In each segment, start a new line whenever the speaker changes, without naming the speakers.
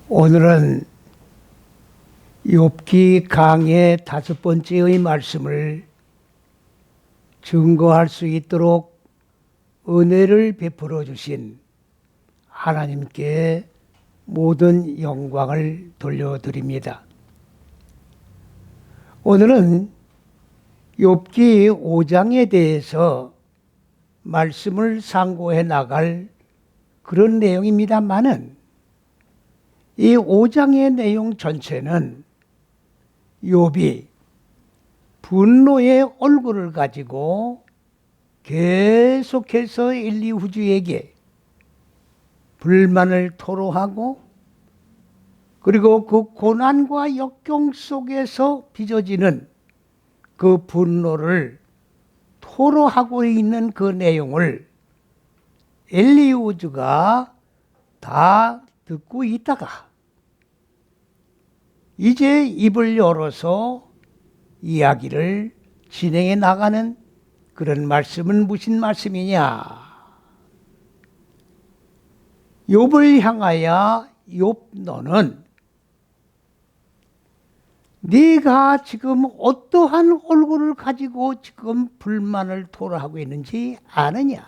오늘은 욥기 강의 5번째의 말씀을 증거할 수 있도록 은혜를 베풀어 주신 하나님께 모든 영광을 돌려드립니다. 오늘은 욥기 5장에 대해서 말씀을 상고해 나갈 그런 내용입니다만은 이 5장의 내용 전체는 욥이 분노의 얼굴을 가지고 계속해서 엘리후즈에게 불만을 토로하고, 그리고 그 고난과 역경 속에서 빚어지는 그 분노를 토로하고 있는 그 내용을 엘리후즈가 다 듣고 있다가 이제 입을 열어서 이야기를 진행해 나가는 그런 말씀은 무슨 말씀이냐? 욥을 향하여 욥 너는 네가 지금 어떠한 얼굴을 가지고 지금 불만을 토로하고 있는지 아느냐?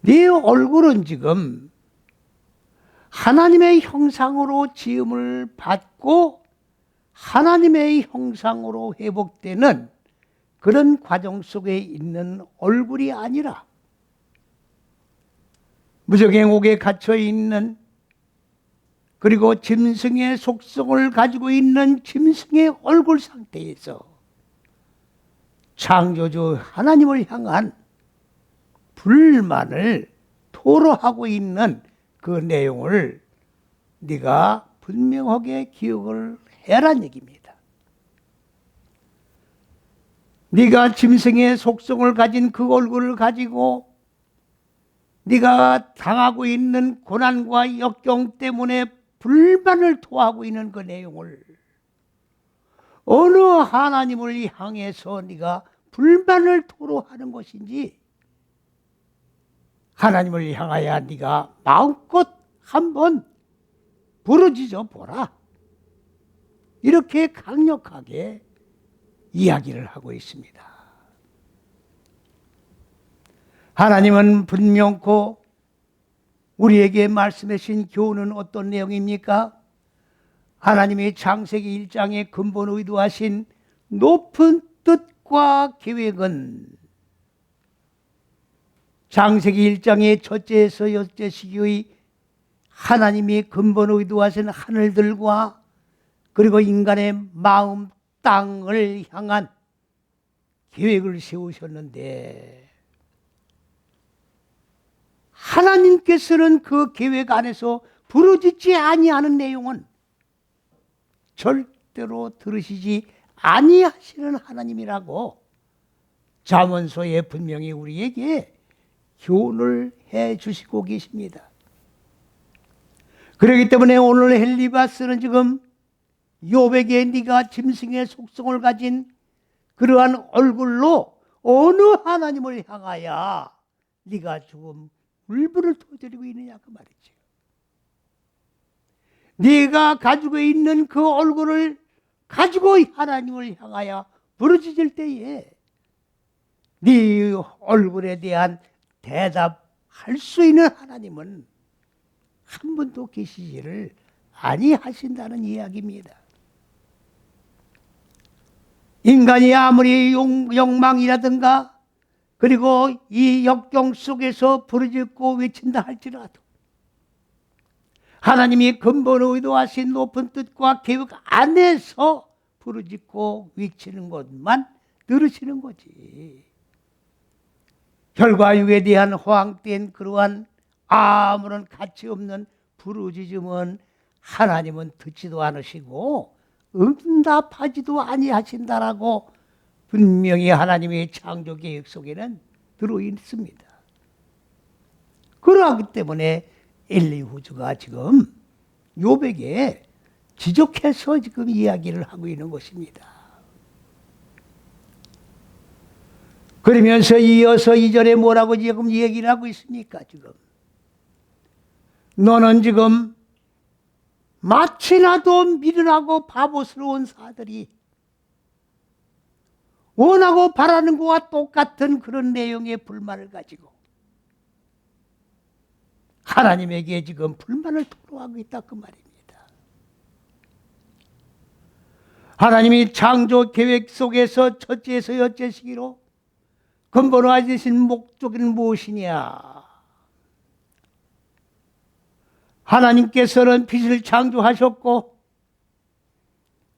네 얼굴은 지금 하나님의 형상으로 지음을 받고 하나님의 형상으로 회복되는 그런 과정 속에 있는 얼굴이 아니라 무적행옥에 갇혀 있는, 그리고 짐승의 속성을 가지고 있는 짐승의 얼굴 상태에서 창조주 하나님을 향한 불만을 토로하고 있는 그 내용을 네가 분명하게 기억을 해란 얘기입니다. 네가 짐승의 속성을 가진 그 얼굴을 가지고 네가 당하고 있는 고난과 역경 때문에 불만을 토하고 있는 그 내용을 어느 하나님을 향해서 네가 불만을 토로하는 것인지 하나님을 향하여 네가 마음껏 한번 부르짖어 보라. 이렇게 강력하게 이야기를 하고 있습니다. 하나님은 분명코 우리에게 말씀하신 교훈은 어떤 내용입니까? 하나님이 창세기 1장에 근본 의도하신 높은 뜻과 계획은 창세기 1장의 첫째에서 여섯째 시기의 하나님이 근본 의도하신 하늘들과 그리고 인간의 마음 땅을 향한 계획을 세우셨는데, 하나님께서는 그 계획 안에서 부르짖지 아니하는 내용은 절대로 들으시지 아니하시는 하나님이라고 잠언서에 분명히 우리에게 교훈을 해 주시고 계십니다. 그렇기 때문에 오늘 엘리바스는 지금 욥에게 네가 짐승의 속성을 가진 그러한 얼굴로 어느 하나님을 향하여 네가 지금 울분을 터뜨리고 있느냐 그 말이지. 네가 가지고 있는 그 얼굴을 가지고 하나님을 향하여 부르짖을 때에 네 얼굴에 대한 대답할 수 있는 하나님은 한 분도 계시지를 아니하신다는 이야기입니다. 인간이 아무리 욕망이라든가 그리고 이 역경 속에서 부르짖고 외친다 할지라도 하나님이 근본 의도하신 높은 뜻과 계획 안에서 부르짖고 외치는 것만 들으시는 거지. 혈과육에 대한 허황된 그러한 아무런 가치 없는 부르짖음은 하나님은 듣지도 않으시고 응답하지도 아니하신다라고 분명히 하나님의 창조 계획 속에는 들어있습니다. 그러기 때문에 엘리후즈가 지금 욥에게 지적해서 지금 이야기를 하고 있는 것입니다. 그러면서 이어서 이전에 뭐라고 지금 얘기를 하고 있습니까? 지금 너는 지금 마치나도 미련하고 바보스러운 사들이 원하고 바라는 것과 똑같은 그런 내용의 불만을 가지고 하나님에게 지금 불만을 토로하고 있다 그 말입니다. 하나님이 창조 계획 속에서 첫째에서 여째 시기로 근본화되신 목적은 무엇이냐? 하나님께서는 빛을 창조하셨고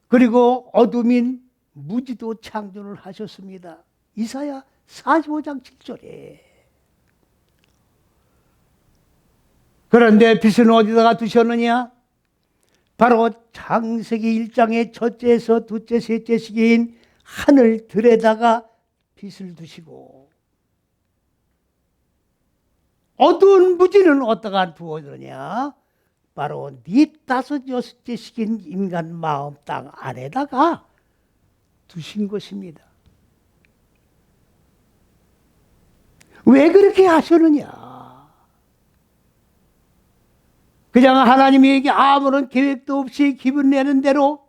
그리고 어둠인 무지도 창조를 하셨습니다. 이사야 45장 7절에. 그런데 빛은 어디다가 두셨느냐? 바로 창세기 1장의 첫째에서 둘째, 셋째 시기인 하늘들에다가 빛을 두시고 어두운 무지는 어디다가 두었느냐? 바로 네 다섯 여섯째 시기인 인간 마음 땅 안에다가 두신 것입니다. 왜 그렇게 하셨느냐? 그냥 하나님에게 아무런 계획도 없이 기분 내는 대로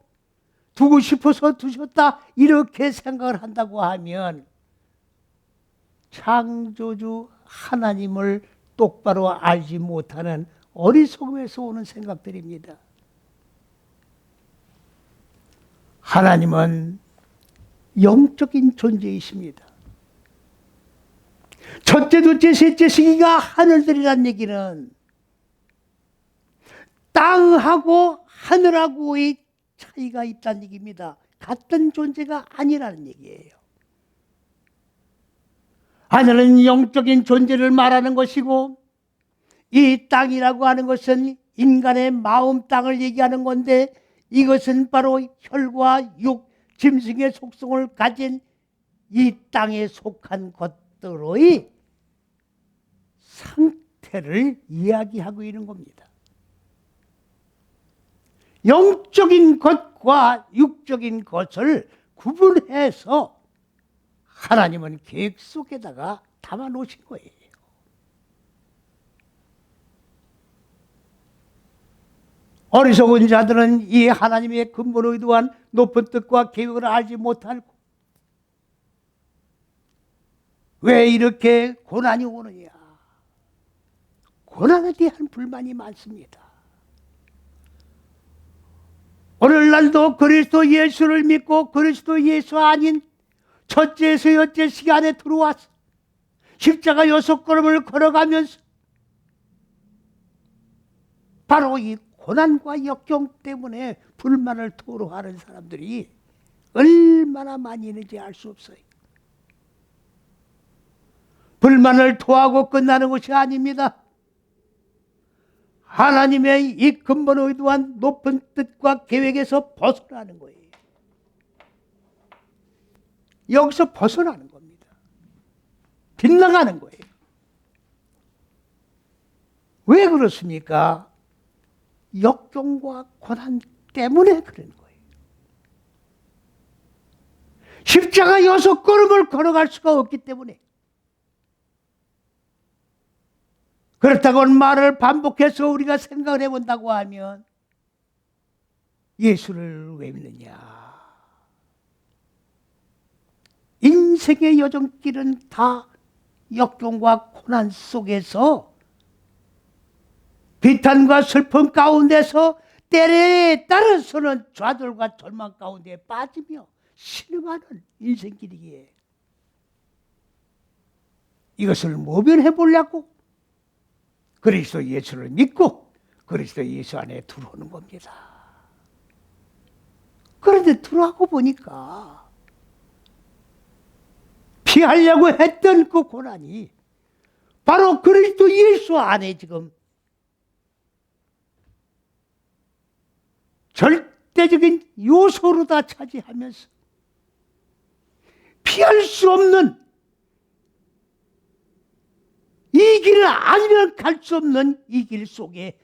두고 싶어서 두셨다 이렇게 생각을 한다고 하면 창조주 하나님을 똑바로 알지 못하는 어리석음에서 오는 생각들입니다. 하나님은 영적인 존재이십니다. 첫째, 둘째, 셋째 시기가 하늘들이란 얘기는 땅하고 하늘하고의 차이가 있다는 얘기입니다. 같은 존재가 아니라는 얘기예요. 하늘은 영적인 존재를 말하는 것이고 이 땅이라고 하는 것은 인간의 마음 땅을 얘기하는 건데 이것은 바로 혈과 육, 짐승의 속성을 가진 이 땅에 속한 것들의 상태를 이야기하고 있는 겁니다. 영적인 것과 육적인 것을 구분해서 하나님은 계획 속에다가 담아 놓으신 거예요. 어리석은 자들은 이 하나님의 근본 의도한 높은 뜻과 계획을 알지 못하고 왜 이렇게 고난이 오느냐? 고난에 대한 불만이 많습니다. 오늘날도 그리스도 예수를 믿고 그리스도 예수 아닌 첫째에서 여째 시간에 들어와서 십자가 6걸음을 걸어가면서 바로 이 고난과 역경 때문에 불만을 토로하는 사람들이 얼마나 많이 있는지 알 수 없어요. 불만을 토하고 끝나는 것이 아닙니다. 하나님의 이 근본 의도한 높은 뜻과 계획에서 벗어나는 거예요. 여기서 벗어나는 겁니다. 빗나가는 거예요. 왜 그렇습니까? 역경과 고난 때문에 그런 거예요. 십자가 6걸음을 걸어갈 수가 없기 때문에. 그렇다고 말을 반복해서 우리가 생각을 해본다고 하면 예수를 왜 믿느냐? 인생의 여정길은 다 역경과 고난 속에서 비탄과 슬픔 가운데서 때에 따라서는 좌절과 절망 가운데 빠지며 신음하는 인생길이기에 이것을 모면해 보려고 그리스도 예수를 믿고 그리스도 예수 안에 들어오는 겁니다. 그런데 들어가고 보니까 피하려고 했던 그 고난이 바로 그리스도 예수 안에 지금 절대적인 요소로 다 차지하면서 피할 수 없는 이 길을 아니면 갈 수 없는 이 길 속에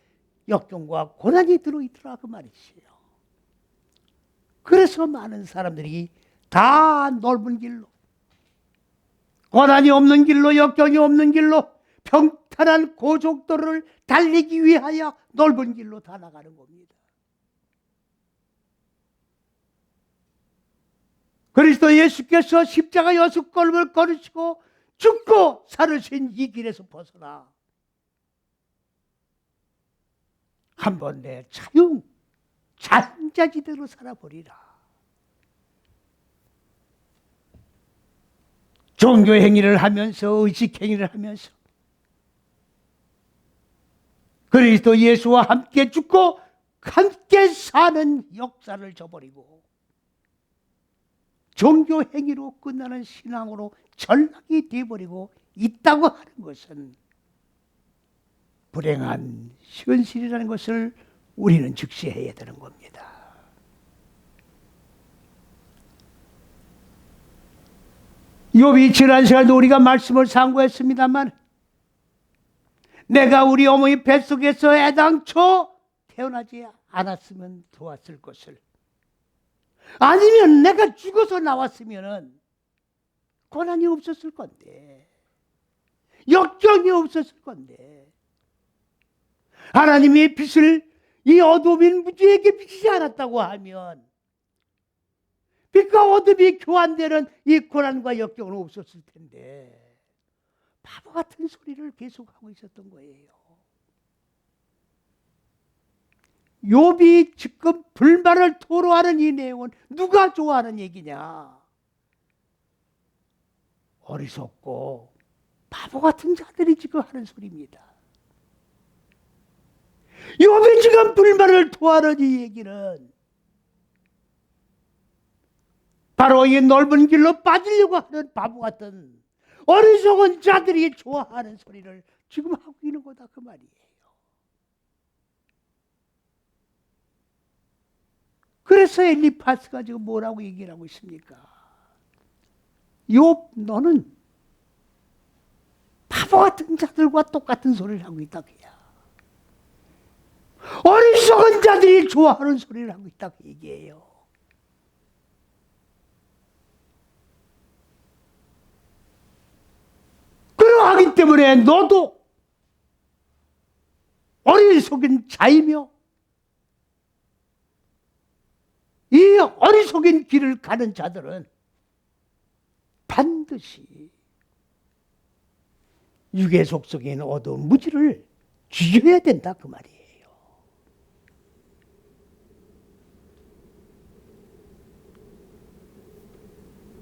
역경과 고난이 들어있더라 그 말이지요. 그래서 많은 사람들이 다 넓은 길로 고난이 없는 길로 역경이 없는 길로 평탄한 고속도로를 달리기 위하여 넓은 길로 다 나가는 겁니다. 그리스도 예수께서 십자가 6걸음을 걸으시고 죽고 살으신 이 길에서 벗어나 한번 내 자유자재대로 살아버리라. 종교 행위를 하면서, 의식 행위를 하면서 그리스도 예수와 함께 죽고 함께 사는 역사를 저버리고 종교 행위로 끝나는 신앙으로 전락이 되어버리고 있다고 하는 것은 불행한 현실이라는 것을 우리는 직시해야 되는 겁니다. 욥이 지난 시간에도 우리가 말씀을 상고했습니다만, 내가 우리 어머니 뱃속에서 애당초 태어나지 않았으면 좋았을 것을, 아니면 내가 죽어서 나왔으면 고난이 없었을 건데, 역경이 없었을 건데, 하나님의 빛을 이 어둠인 무지에게 비치지 않았다고 하면 빛과 어둠이 교환되는 이 고난과 역경은 없었을 텐데 바보 같은 소리를 계속하고 있었던 거예요. 욥이 지금 불만을 토로하는 이 내용은 누가 좋아하는 얘기냐? 어리석고 바보 같은 자들이 지금 하는 소리입니다. 욥이 지금 불만을 토하는 이 얘기는 바로 이 넓은 길로 빠지려고 하는 바보 같은 어리석은 자들이 좋아하는 소리를 지금 하고 있는 거다, 그 말이에요. 그래서 엘리파스가 지금 뭐라고 얘기를 하고 있습니까? 욥, 너는 바보 같은 자들과 똑같은 소리를 하고 있다, 그야. 어리석은 자들이 좋아하는 소리를 하고 있다, 그 얘기예요. 그러하기 때문에 너도 어리석은 자이며 이 어리석은 길을 가는 자들은 반드시 육의 속성에 있는 어두운 무지를 죽여야 된다, 그 말이에요.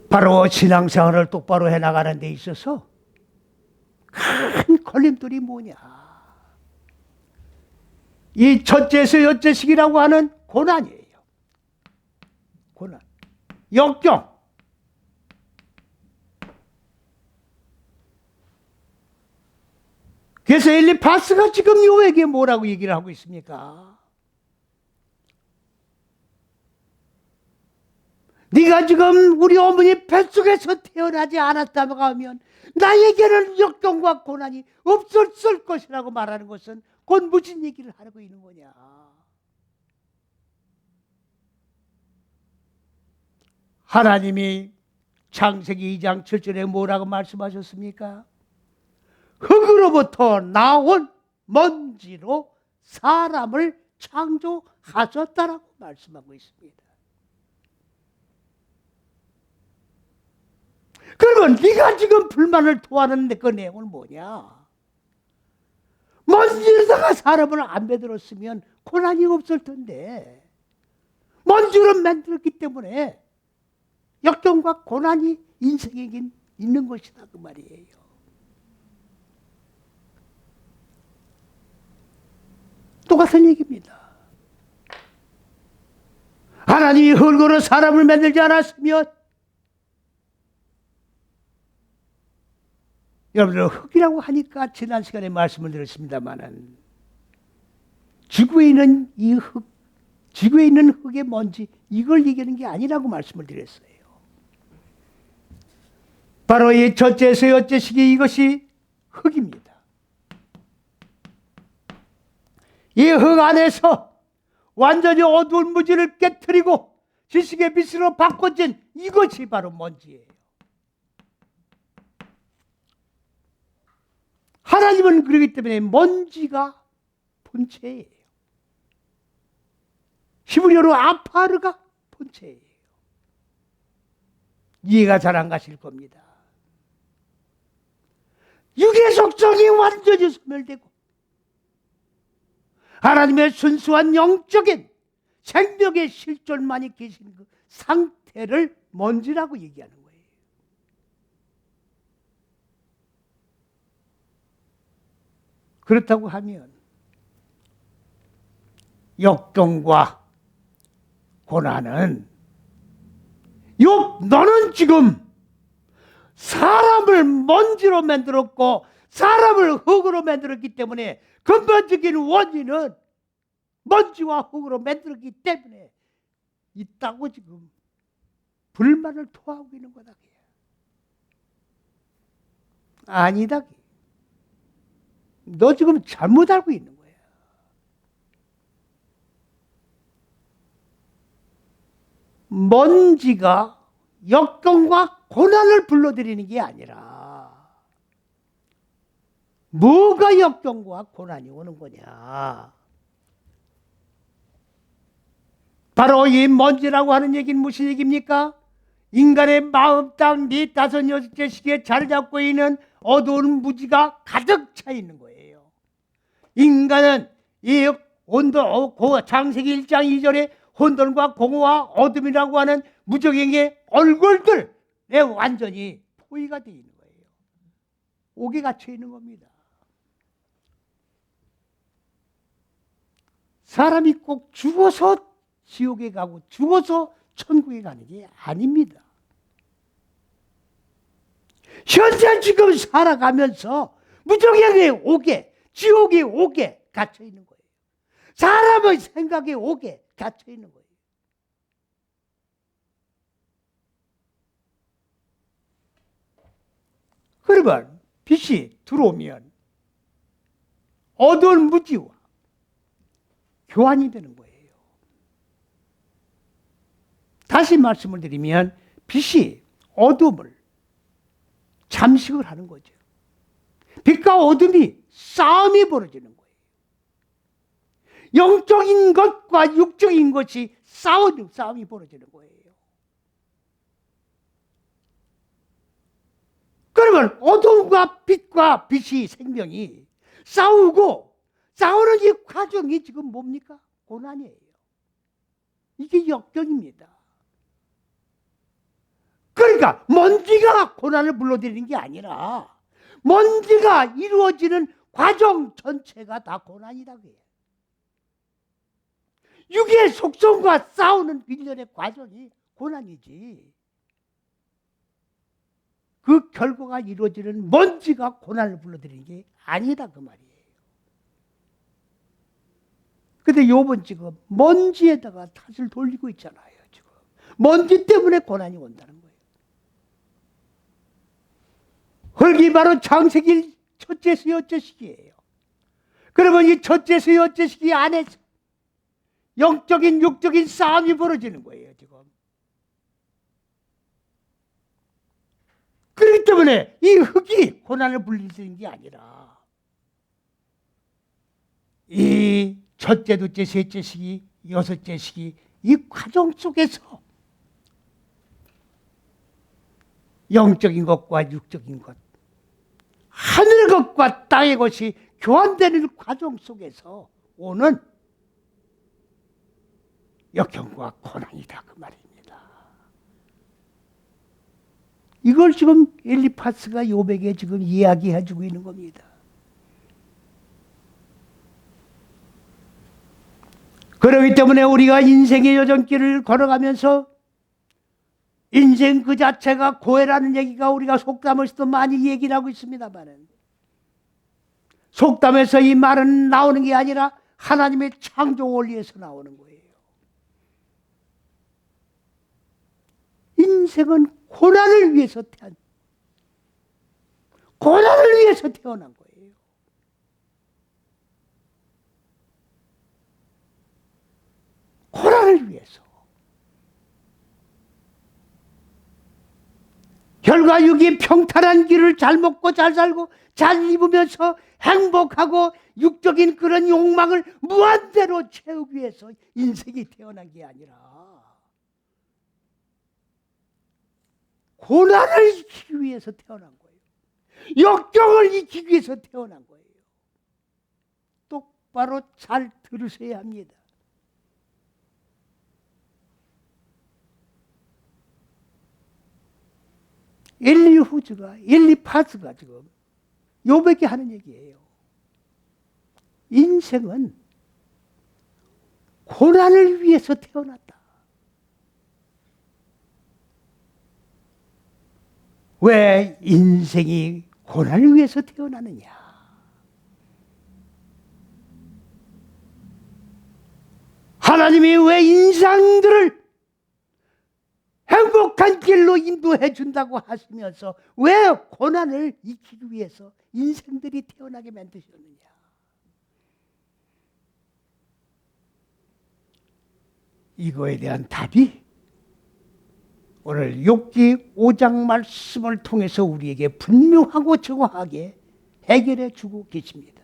바로 신앙생활을 똑바로 해나가는 데 있어서 큰 걸림돌이 뭐냐? 이 첫째에서 여째식이라고 하는 고난이에요. 고난, 역경. 그래서 엘리파스가 지금 욥에게 뭐라고 얘기를 하고 있습니까? 네가 지금 우리 어머니 뱃속에서 태어나지 않았다고 하면 나에게는 역경과 고난이 없었을 것이라고 말하는 것은 곧 무슨 얘기를 하고 있는 거냐? 하나님이 창세기 2장 7절에 뭐라고 말씀하셨습니까? 흙으로부터 나온 먼지로 사람을 창조하셨다라고 말씀하고 있습니다. 그러면 네가 지금 불만을 토하는 그 내용은 뭐냐? 먼지에다가 사람을 안 만들었으면 고난이 없을 텐데 먼지로 만들었기 때문에 역경과 고난이 인생에겐 있는 것이다, 그 말이에요. 똑같은 얘기입니다. 하나님이 흙으로 사람을 만들지 않았으면 여러분들 흙이라고 하니까 지난 시간에 말씀을 드렸습니다마는 지구에 있는 이 흙, 지구에 있는 흙의 먼지 이걸 얘기하는 게 아니라고 말씀을 드렸어요. 바로 이 첫째에서 여째식이 이것이 흙입니다. 이 흙 안에서 완전히 어두운 무지를 깨트리고 지식의 빛으로 바꿔진 이것이 바로 먼지예요. 하나님은 그렇기 때문에 먼지가 본체예요. 히브리어로 아파르가 본체예요. 이해가 잘 안 가실 겁니다. 육의 속성이 완전히 소멸되고 하나님의 순수한 영적인 생명의 실존만이 계신 그 상태를 먼지라고 얘기하는 거예요. 그렇다고 하면 역경과 고난은 욥 너는 지금 사람을 먼지로 만들었고 사람을 흙으로 만들었기 때문에 근본적인 원인은 먼지와 흙으로 만들었기 때문에 있다고 지금 불만을 토하고 있는 거다. 아니다. 너 지금 잘못 알고 있는 거야. 먼지가 역경과 고난을 불러들이는 게 아니라 뭐가 역경과 고난이 오는 거냐. 바로 이 먼지라고 하는 얘기는 무슨 얘기입니까? 인간의 마음 땅 네 다섯 여섯째 시기에 자리 잡고 있는 어두운 무지가 가득 차 있는 거예요. 인간은 이 창세기 1장 2절에 혼돈과 공허와 어둠이라고 하는 무적행의 얼굴들에 완전히 포위가 되어 있는 거예요. 옥에 갇혀 있는 겁니다. 사람이 꼭 죽어서 지옥에 가고 죽어서 천국에 가는 게 아닙니다. 현재 지금 살아가면서 무정행의 옥에, 지옥의 옥에 갇혀 있는 거예요. 사람의 생각의 옥에 갇혀 있는 거예요. 그러면 빛이 들어오면 어두운 무지와 교환이 되는 거예요. 다시 말씀을 드리면 빛이 어둠을 잠식을 하는 거죠. 빛과 어둠이 싸움이 벌어지는 거예요. 영적인 것과 육적인 것이 싸움이 벌어지는 거예요. 그러면 어둠과 빛과 빛이 생명이 싸우는 이 과정이 지금 뭡니까? 고난이에요. 이게 역경입니다. 그러니까 먼지가 고난을 불러들이는 게 아니라 먼지가 이루어지는 과정 전체가 다 고난이라고 해요. 육의 속성과 싸우는 일련의 과정이 고난이지. 그 결과가 이루어지는 먼지가 고난을 불러들이는 게 아니다 그 말이에요. 근데 욥은 지금 먼지에다가 탓을 돌리고 있잖아요. 지금 먼지 때문에 고난이 온다는 거예요. 흙이 바로 창세기 첫째서 여째 시기예요. 그러면 이 첫째서 여째 시기 안에서 영적인 육적인 싸움이 벌어지는 거예요. 지금. 그렇기 때문에 이 흙이 고난을 불리는 게 아니라 이 첫째, 둘째, 셋째 시기, 여섯째 시기 이 과정 속에서 영적인 것과 육적인 것, 하늘의 것과 땅의 것이 교환되는 과정 속에서 오는 역경과 고난이다 그 말입니다. 이걸 지금 엘리파스가 욥에게 지금 이야기해주고 있는 겁니다. 그렇기 때문에 우리가 인생의 여정길을 걸어가면서 인생 그 자체가 고해라는 얘기가 우리가 속담에서도 많이 얘기를 하고 있습니다만 속담에서 이 말은 나오는 게 아니라 하나님의 창조 원리에서 나오는 거예요. 인생은 고난을 위해서 태어난 거예요. 고난을 위해서. 혈과 육이 평탄한 길을 잘 먹고 잘 살고 잘 입으면서 행복하고 육적인 그런 욕망을 무한대로 채우기 위해서 인생이 태어난 게 아니라 고난을 이기기 위해서 태어난 거예요. 역경을 이기기 위해서 태어난 거예요. 똑바로 잘 들으셔야 합니다. 엘리파즈가 지금 욥에게 하는 얘기예요. 인생은 고난을 위해서 태어났다. 왜 인생이 고난을 위해서 태어나느냐? 하나님이 왜 인상들을 행복한 길로 인도해 준다고 하시면서 왜 고난을 이기기 위해서 인생들이 태어나게 만드셨느냐? 이거에 대한 답이 오늘 욥기 5장 말씀을 통해서 우리에게 분명하고 정확하게 해결해 주고 계십니다.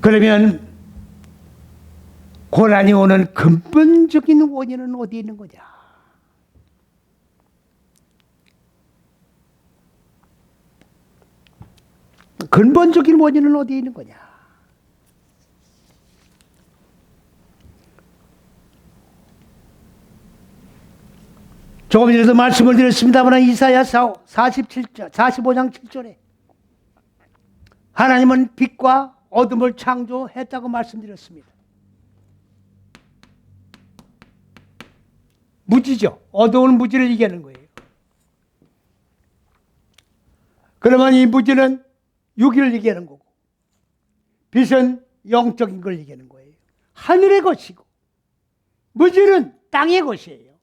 그러면 고난이 오는 근본적인 원인은 어디 있는 거냐? 근본적인 원인은 어디 있는 거냐? 조금 전에도 말씀을 드렸습니다만 이사야 45장 7절에 하나님은 빛과 어둠을 창조했다고 말씀드렸습니다. 무지죠. 어두운 무지를 이기는 거예요. 그러면 이 무지는 육을 이기는 거고 빛은 영적인 걸 이기는 거예요. 하늘의 것이고 무지는 땅의 것이에요.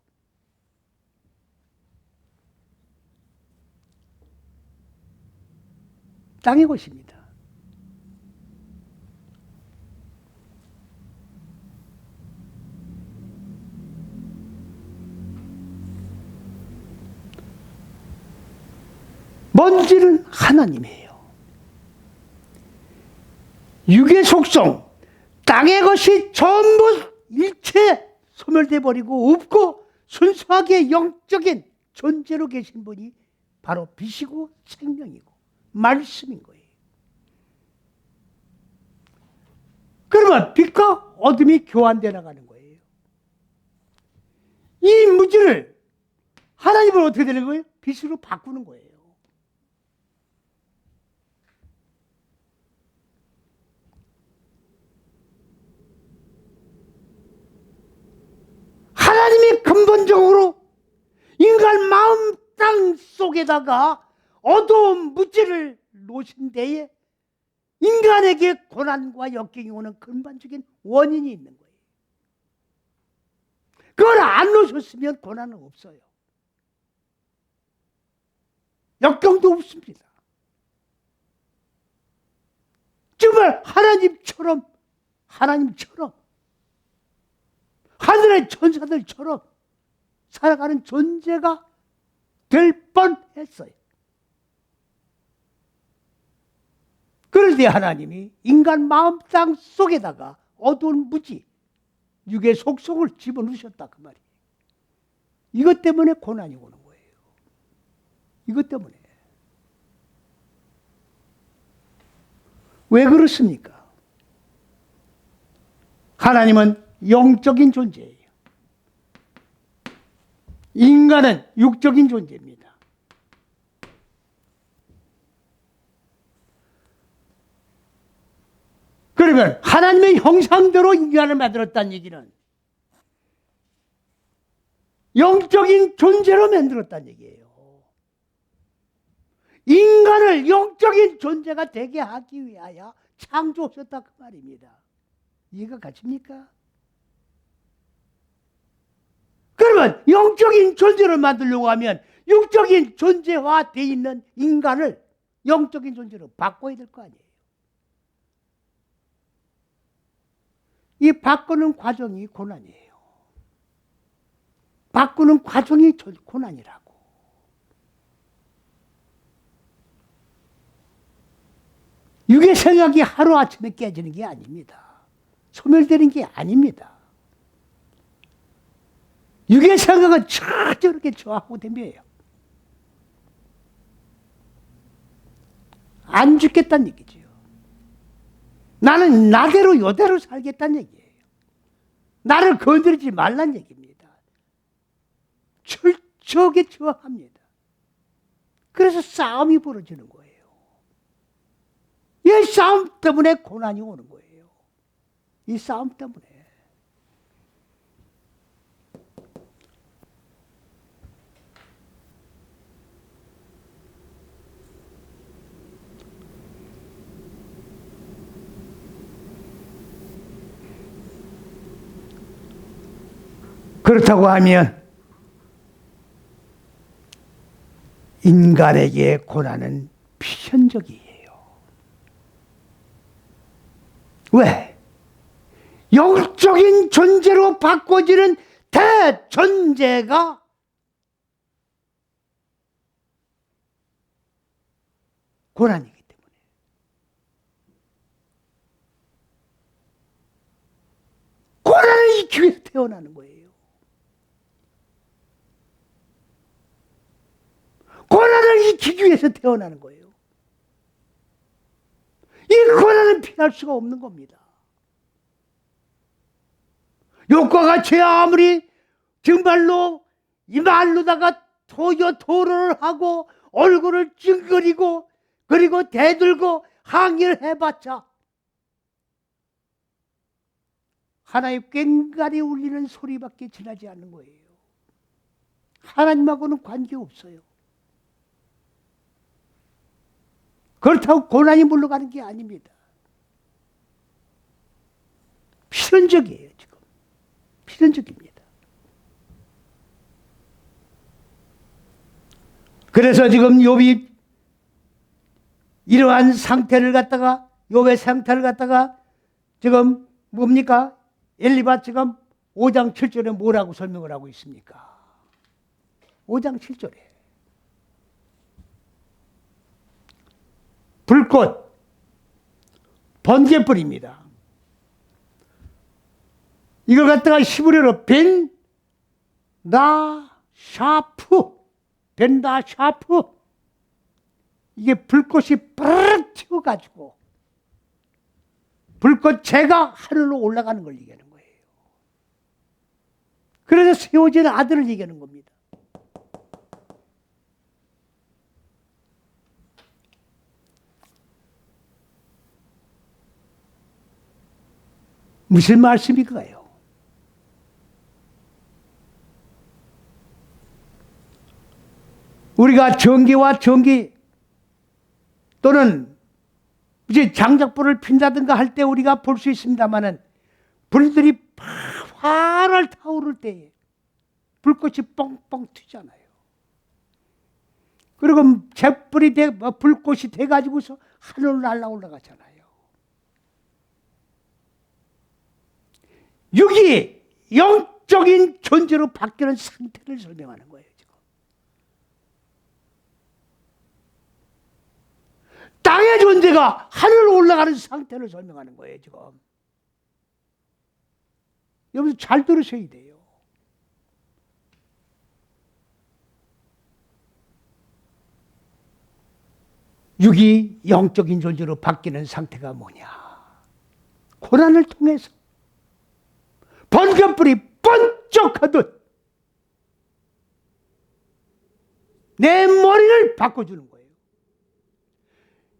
땅의 것입니다. 먼지는 하나님이에요. 육의 속성, 땅의 것이 전부 일체 소멸돼 버리고 없고 순수하게 영적인 존재로 계신 분이 바로 빛이고 생명이고 말씀인 거예요. 그러면 빛과 어둠이 교환되어 나가는 거예요. 이 무지를 하나님은 어떻게 되는 거예요? 빛으로 바꾸는 거예요. 하나님이 근본적으로 인간 마음 땅 속에다가 어두운 무지를 놓으신 데에 인간에게 고난과 역경이 오는 근본적인 원인이 있는 거예요. 그걸 안 놓으셨으면 고난은 없어요. 역경도 없습니다. 정말 하나님처럼 하늘의 천사들처럼 살아가는 존재가 될 뻔했어요. 그런데 하나님이 인간 마음 땅 속에다가 어두운 무지, 육의 속성을 집어넣으셨다 그 말이에요. 이것 때문에 고난이 오는 거예요. 이것 때문에. 왜 그렇습니까? 하나님은 영적인 존재예요. 인간은 육적인 존재입니다. 그러면 하나님의 형상대로 인간을 만들었다는 얘기는 영적인 존재로 만들었다는 얘기예요. 인간을 영적인 존재가 되게 하기 위하여 창조하셨다 그 말입니다. 이해가 가십니까? 그러면 영적인 존재를 만들려고 하면 육적인 존재화되어 있는 인간을 영적인 존재로 바꿔야 될 거 아니에요. 이 바꾸는 과정이 고난이에요. 바꾸는 과정이 고난이라고. 육의 생각이 하루아침에 깨지는 게 아닙니다. 소멸되는 게 아닙니다. 육의 생각은 저렇게 저하고 덤벼요. 안 죽겠다는 얘기죠. 나는 나대로 요대로 살겠다는 얘기예요. 나를 건드리지 말란 얘기입니다. 철저하게 저항합니다. 그래서 싸움이 벌어지는 거예요. 이 싸움 때문에 고난이 오는 거예요. 이 싸움 때문에. 그렇다고 하면 인간에게 고난은 필연적이에요. 왜? 영적인 존재로 바꿔지는 대존재가 고난이기 때문에. 고난을 잊기 위해서 태어나는 거예요. 고난을 잊기 위해서 태어나는 거예요. 이 고난은 피할 수가 없는 겁니다. 욕과 같이 아무리 정말로 이 말로다가 토론을 하고 얼굴을 찡그리고 그리고 대들고 항의를 해봤자 하나의 꽹과리 울리는 소리밖에 지나지 않는 거예요. 하나님하고는 관계없어요. 그렇다고 고난이 물러가는 게 아닙니다. 필연적이에요, 지금. 필연적입니다. 그래서 지금 욥이 이러한 상태를 갖다가, 욥의 상태를 갖다가 지금 뭡니까? 엘리바 지금 5장 7절에 뭐라고 설명을 하고 있습니까? 5장 7절에. 불꽃, 번개불입니다. 이걸 갖다가 히브리어로 벤다샤프, 이게 불꽃이 빠르르 튀어가지고 불꽃체가 하늘로 올라가는 걸 얘기하는 거예요. 그래서 세워지는 아들을 얘기하는 겁니다. 무슨 말씀일까요? 우리가 전기와 전기 또는 이제 장작불을 핀다든가 할 때 우리가 볼 수 있습니다만은 불들이 활활 타오를 때에 불꽃이 뻥뻥 튀잖아요. 그리고 불꽃이 돼가지고서 하늘로 날아 올라가잖아요. 육이 영적인 존재로 바뀌는 상태를 설명하는 거예요, 지금. 땅의 존재가 하늘로 올라가는 상태를 설명하는 거예요, 지금. 여러분 잘 들으셔야 돼요. 육이 영적인 존재로 바뀌는 상태가 뭐냐? 고난을 통해서 번개불이 번쩍하듯 내 머리를 바꿔주는 거예요.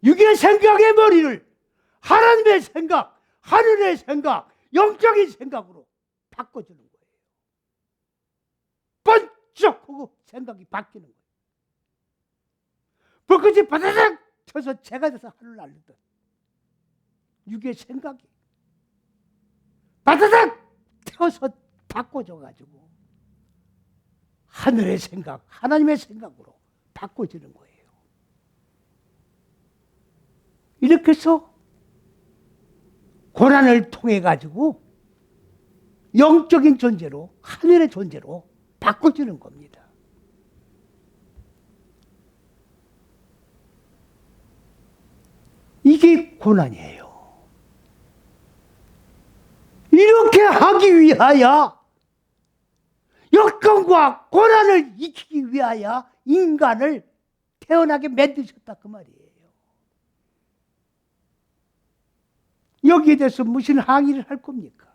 육의 생각의 머리를 하나님의 생각, 하늘의 생각, 영적인 생각으로 바꿔주는 거예요. 번쩍하고 생각이 바뀌는 거예요. 불꽃이 바다닥 쳐서 재가 돼서 하늘을 날리듯 육의 생각이 바다닥 태워서 바꿔줘가지고 하늘의 생각, 하나님의 생각으로 바꿔지는 거예요. 이렇게 해서 고난을 통해 가지고 영적인 존재로, 하늘의 존재로 바꿔지는 겁니다. 이게 고난이에요. 이렇게 하기 위하여, 역경과 고난을 익히기 위하여 인간을 태어나게 만드셨다 그 말이에요. 여기에 대해서 무슨 항의를 할 겁니까?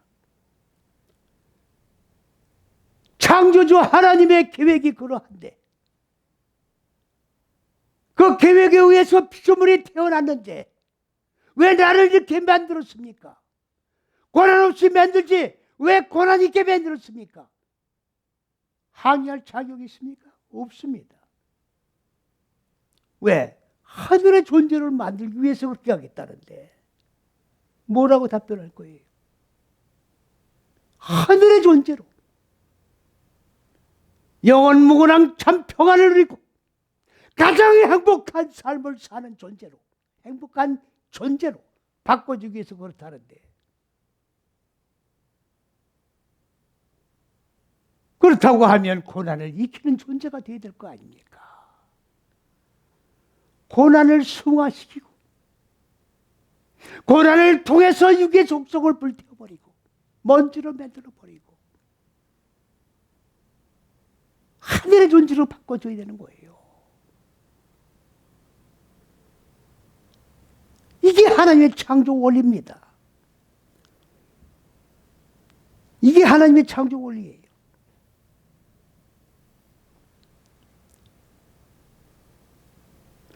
창조주 하나님의 계획이 그러한데, 그 계획에 의해서 피조물이 태어났는데 왜 나를 이렇게 만들었습니까? 고난 없이 만들지 왜 고난 있게 만들었습니까? 항의할 자격이 있습니까? 없습니다. 왜? 하늘의 존재를 만들기 위해서 그렇게 하겠다는데 뭐라고 답변할 거예요? 하늘의 존재로 영원무궁한 참 평안을 누리고 가장 행복한 삶을 사는 존재로, 행복한 존재로 바꿔주기 위해서 그렇다는데, 그렇다고 하면 고난을 익히는 존재가 되어야 될 거 아닙니까? 고난을 승화시키고 고난을 통해서 육의 속성을 불태워버리고 먼지로 만들어버리고 하늘의 존재로 바꿔줘야 되는 거예요. 이게 하나님의 창조 원리입니다. 이게 하나님의 창조 원리예요.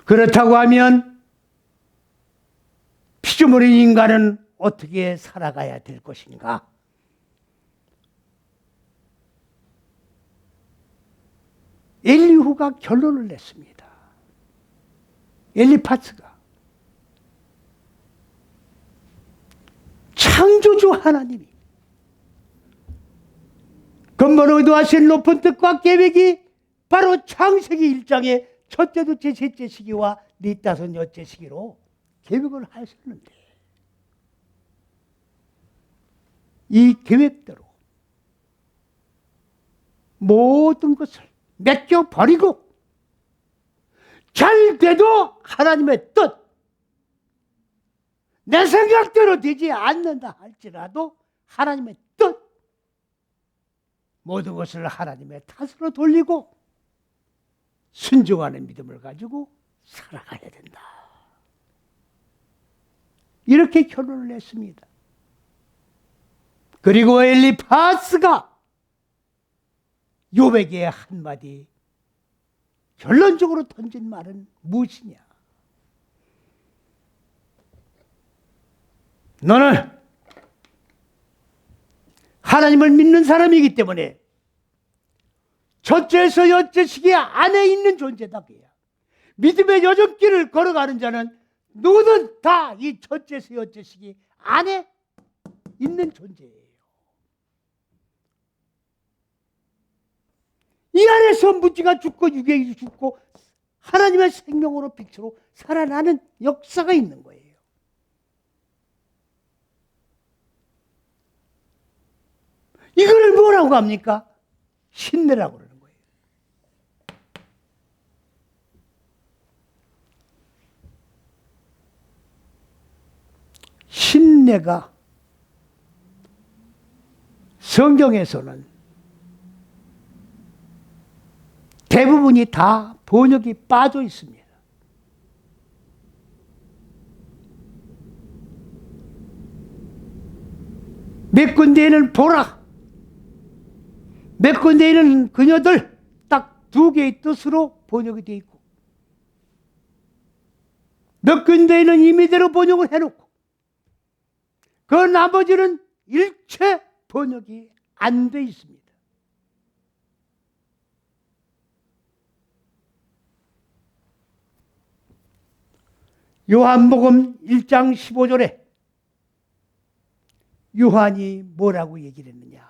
그렇다고 하면 피조물인 인간은 어떻게 살아가야 될 것인가? 엘리후가 결론을 냈습니다. 엘리파스가. 창조주 하나님이 근본 의도하신 높은 뜻과 계획이 바로 창세기 1장의 첫째, 둘째, 셋째 시기와 넷다섯, 여째 시기로 계획을 하셨는데, 이 계획대로 모든 것을 맡겨버리고 잘 돼도 하나님의 뜻, 내 생각대로 되지 않는다 할지라도 하나님의 뜻, 모든 것을 하나님의 탓으로 돌리고 순종하는 믿음을 가지고 살아가야 된다. 이렇게 결론을 냈습니다. 그리고 엘리파스가 욥에게 한마디 결론적으로 던진 말은 무엇이냐? 너는 하나님을 믿는 사람이기 때문에 첫째에서 여째 시기 안에 있는 존재다. 믿음의 여정길을 걸어가는 자는 누구든 다 이 첫째에서 여째 시기 안에 있는 존재예요. 이 안에서 무지가 죽고 육이 죽고 하나님의 생명으로 빛으로 살아나는 역사가 있는 거예요. 이걸 뭐라고 합니까? 신내라고 그러는 거예요. 신내가 성경에서는 대부분이 다 번역이 빠져 있습니다. 몇 군데에는 보라, 몇 군데에는 그녀들, 딱 두 개의 뜻으로 번역이 되어 있고, 몇 군데에는 임의대로 번역을 해놓고, 그 나머지는 일체 번역이 안 돼 있습니다. 요한복음 1장 15절에 요한이 뭐라고 얘기를 했느냐?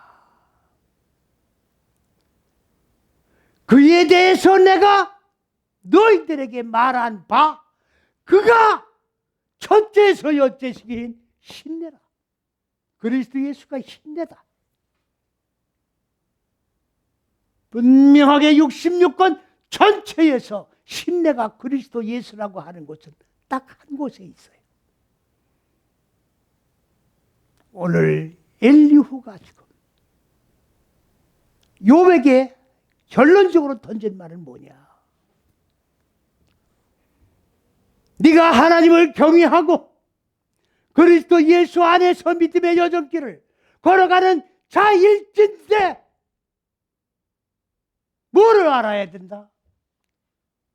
그에 대해서 내가 너희들에게 말한 바 그가 첫째에서 여째시기인 신내라. 그리스도 예수가 신내다. 분명하게 66권 전체에서 신내가 그리스도 예수라고 하는 곳은 딱 한 곳에 있어요. 오늘 엘리후가 지금 욥에게 결론적으로 던진 말은 뭐냐? 네가 하나님을 경외하고 그리스도 예수 안에서 믿음의 여정길을 걸어가는 자일진데 뭐를 알아야 된다?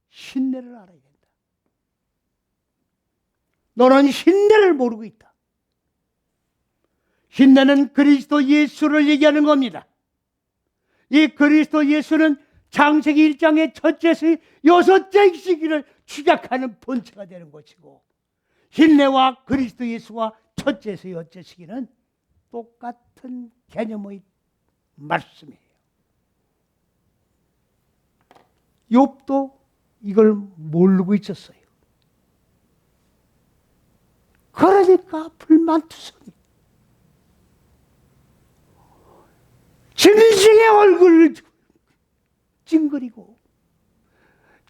신내를 알아야 된다. 너는 신내를 모르고 있다. 신내는 그리스도 예수를 얘기하는 겁니다. 이 그리스도 예수는 창세기 1장의 첫째에서 여섯째 시기를 축약하는 본체가 되는 것이고, 신내와 그리스도 예수와 첫째에서 여섯째 시기는 똑같은 개념의 말씀이에요. 욥도 이걸 모르고 있었어요. 그러니까 불만투성이 짐승의 얼굴을 찡그리고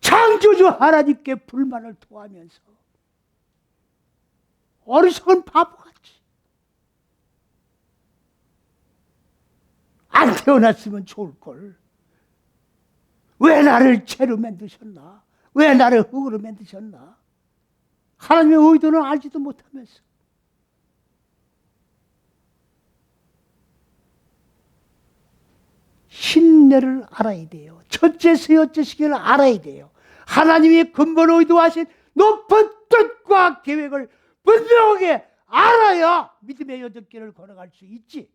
창조주 하나님께 불만을 토하면서 어리석은 바보같이 안 태어났으면 좋을걸. 왜 나를 죄로 만드셨나? 왜 나를 흙으로 만드셨나? 하나님의 의도는 알지도 못하면서 신내를 알아야 돼요. 첫째서 여째 시기를 알아야 돼요. 하나님이 근본 의도하신 높은 뜻과 계획을 분명하게 알아야 믿음의 여정길을 걸어갈 수 있지.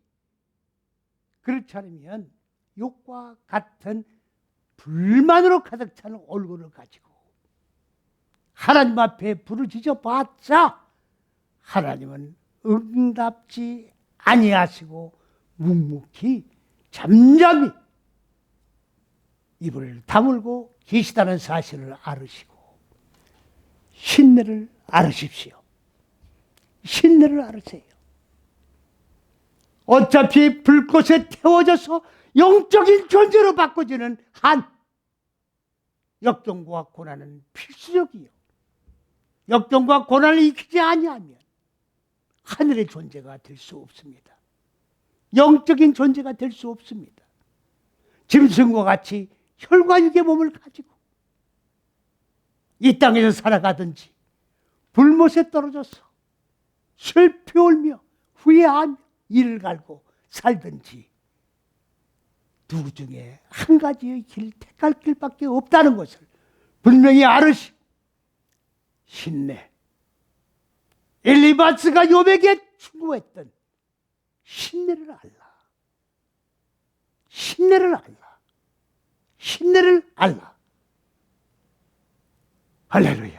그렇지 않으면 욕과 같은 불만으로 가득 차는 얼굴을 가지고 하나님 앞에 부르짖어 봤자 하나님은 응답지 아니하시고 묵묵히 잠잠히 입을 다물고 계시다는 사실을 알으시고 신내를 알으십시오. 신내를 알으세요. 어차피 불꽃에 태워져서 영적인 존재로 바꿔지는 한 역경과 고난은 필수적이요. 역경과 고난을 이기지 아니하면 하늘의 존재가 될 수 없습니다. 영적인 존재가 될 수 없습니다. 짐승과 같이 혈과 육의 몸을 가지고 이 땅에서 살아가든지 불못에 떨어져서 슬피 울며 후회하며 이를 갈고 살든지 두 중에 한 가지의 길 택할 길밖에 없다는 것을 분명히 알으시. 신내 엘리바스가 욥에게 추구했던 신내를 알라. 신내를 알라. 신내를 알라. 할렐루야.